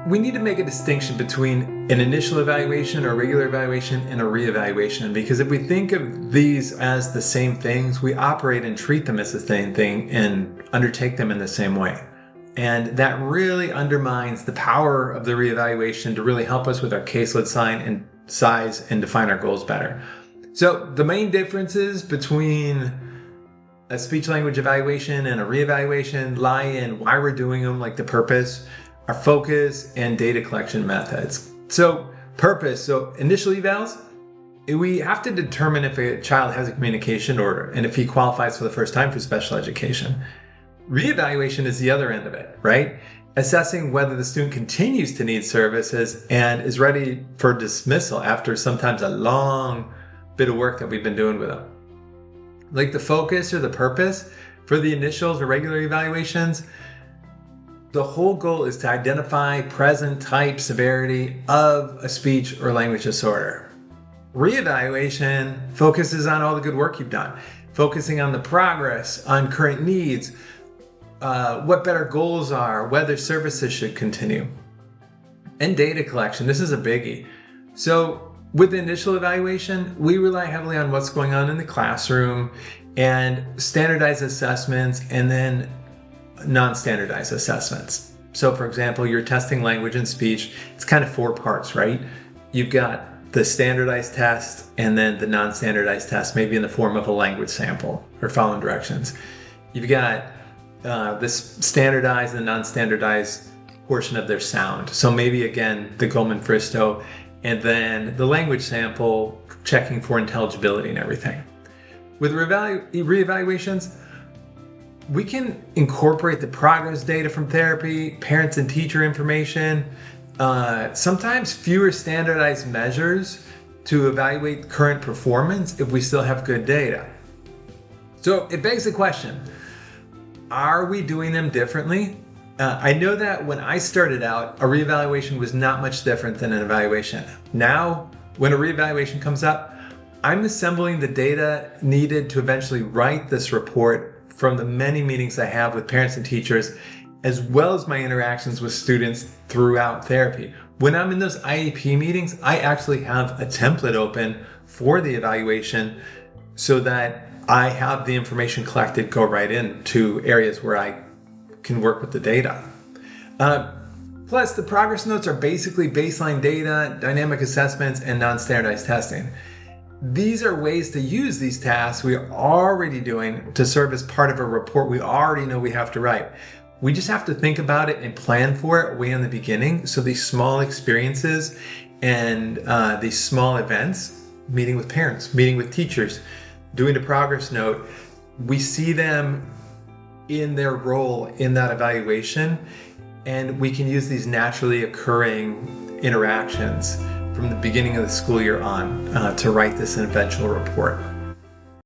we need to make a distinction between an initial evaluation or regular evaluation and a reevaluation, because if we think of these as the same things, we operate and treat them as the same thing and undertake them in the same way. And that really undermines the power of the reevaluation to really help us with our caseload size and define our goals better. So the main differences between a speech language evaluation and a reevaluation lie in why we're doing them, like the purpose, our focus, and data collection methods. So purpose, so initial evals, we have to determine if a child has a communication order and if he qualifies for the first time for special education. Reevaluation is the other end of it, right? Assessing whether the student continues to need services and is ready for dismissal after sometimes a long bit of work that we've been doing with them. Like the focus or the purpose for the initials or regular evaluations, the whole goal is to identify present type severity of a speech or language disorder. Reevaluation focuses on all the good work you've done, focusing on the progress, on current needs, what better goals are, whether services should continue. And data collection, this is a biggie. So with the initial evaluation, we rely heavily on what's going on in the classroom and standardized assessments and then non-standardized assessments. So for example, you're testing language and speech. It's kind of 4 parts, right? You've got the standardized test and then the non-standardized test, maybe in the form of a language sample or following directions. You've got this standardized and non-standardized portion of their sound. So maybe again, the Goldman-Fristow, and then the language sample, checking for intelligibility and everything. With reevaluations, we can incorporate the progress data from therapy, parents and teacher information, sometimes fewer standardized measures to evaluate current performance if we still have good data. So it begs the question, are we doing them differently? I know that when I started out, a reevaluation was not much different than an evaluation. Now, when a reevaluation comes up, I'm assembling the data needed to eventually write this report from the many meetings I have with parents and teachers, as well as my interactions with students throughout therapy. When I'm in those IEP meetings, I actually have a template open for the evaluation so that I have the information collected go right into areas where I can work with the data. Plus, the progress notes are basically baseline data, dynamic assessments, and non-standardized testing. These are ways to use these tasks we're already doing to serve as part of a report we already know we have to write. We just have to think about it and plan for it way in the beginning. So these small experiences and these small events, meeting with parents, meeting with teachers, doing a progress note, we see them in their role in that evaluation, and we can use these naturally occurring interactions from the beginning of the school year on to write this eventual report.